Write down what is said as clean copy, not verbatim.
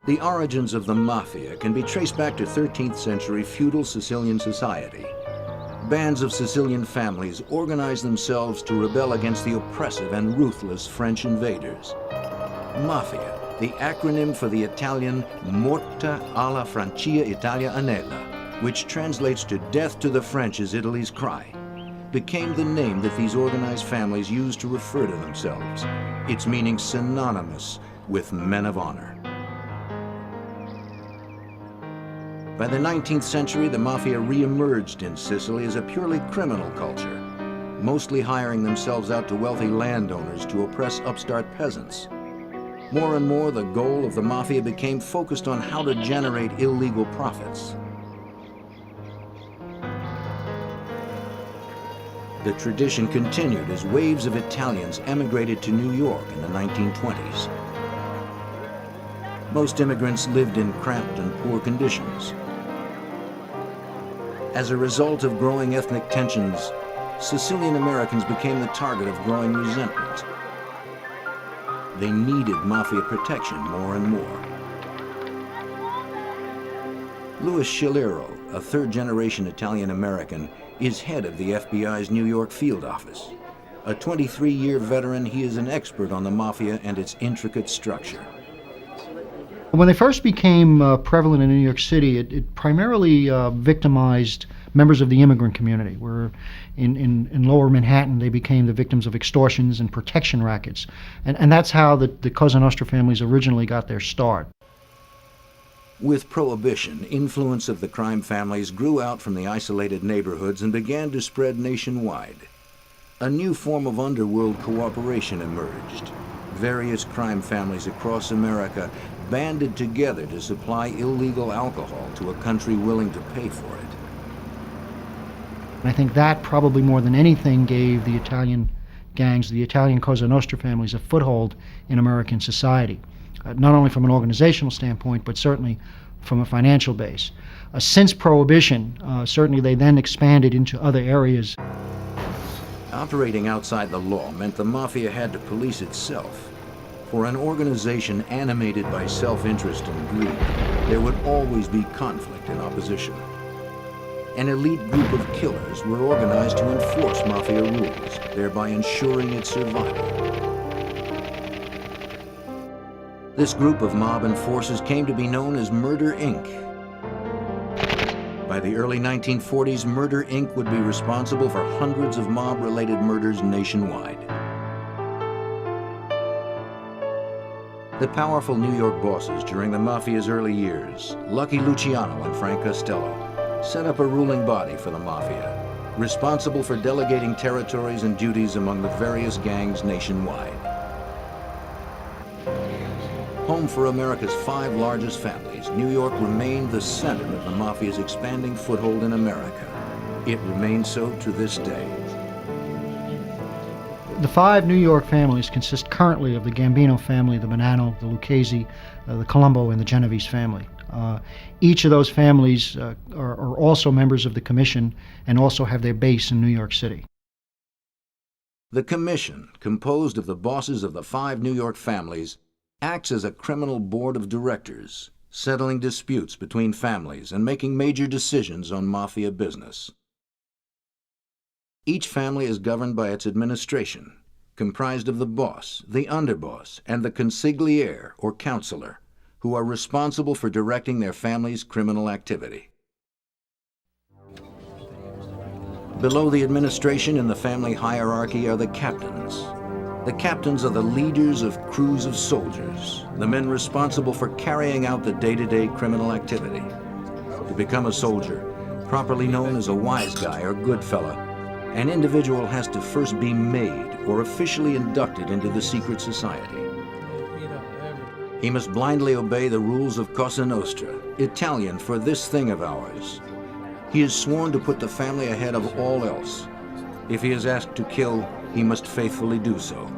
The origins of the Mafia can be traced back to 13th century feudal Sicilian society. Bands of Sicilian families organized themselves to rebel against the oppressive and ruthless French invaders. Mafia, the acronym for the Italian Morta alla Francia Italia Anela, which translates to death to the French is Italy's cry, became the name that these organized families used to refer to themselves, its meaning synonymous with men of honor. By the 19th century, the Mafia re-emerged in Sicily as a purely criminal culture, mostly hiring themselves out to wealthy landowners to oppress upstart peasants. More and more, the goal of the Mafia became focused on how to generate illegal profits. The tradition continued as waves of Italians emigrated to New York in the 1920s. Most immigrants lived in cramped and poor conditions. As a result of growing ethnic tensions, Sicilian Americans became the target of growing resentment. They needed Mafia protection more and more. Louis Scilero, a third-generation Italian-American, is head of the FBI's New York field office. A 23-year veteran, he is an expert on the Mafia and its intricate structure. When they first became prevalent in New York City, it primarily victimized members of the immigrant community, where in lower Manhattan they became the victims of extortions and protection rackets. And that's how the Cosa Nostra families originally got their start. With Prohibition, influence of the crime families grew out from the isolated neighborhoods and began to spread nationwide. A new form of underworld cooperation emerged. Various crime families across America banded together to supply illegal alcohol to a country willing to pay for it. I think that probably more than anything gave the Italian gangs, the Italian Cosa Nostra families, a foothold in American society, not only from an organizational standpoint, but certainly from a financial base. Since Prohibition, certainly they then expanded into other areas. Operating outside the law meant the Mafia had to police itself. For an organization animated by self-interest and greed, there would always be conflict and opposition. An elite group of killers were organized to enforce Mafia rules, thereby ensuring its survival. This group of mob enforcers came to be known as Murder, Inc. By the early 1940s, Murder, Inc. would be responsible for hundreds of mob-related murders nationwide. The powerful New York bosses during the Mafia's early years, Lucky Luciano and Frank Costello, set up a ruling body for the Mafia, responsible for delegating territories and duties among the various gangs nationwide. Home for America's 5 largest families, New York remained the center of the Mafia's expanding foothold in America. It remains so to this day. The 5 New York families consist currently of the Gambino family, the Bonanno, the Lucchese, the Colombo, and the Genovese family. Each of those families are also members of the Commission and also have their base in New York City. The Commission, composed of the bosses of the 5 New York families, acts as a criminal board of directors, settling disputes between families and making major decisions on Mafia business. Each family is governed by its administration, comprised of the boss, the underboss, and the consigliere, or counselor, who are responsible for directing their family's criminal activity. Below the administration in the family hierarchy are the captains. The captains are the leaders of crews of soldiers, the men responsible for carrying out the day-to-day criminal activity. To become a soldier, properly known as a wise guy or good fella, an individual has to first be made or officially inducted into the secret society. He must blindly obey the rules of Cosa Nostra, Italian for this thing of ours. He is sworn to put the family ahead of all else. If he is asked to kill, he must faithfully do so.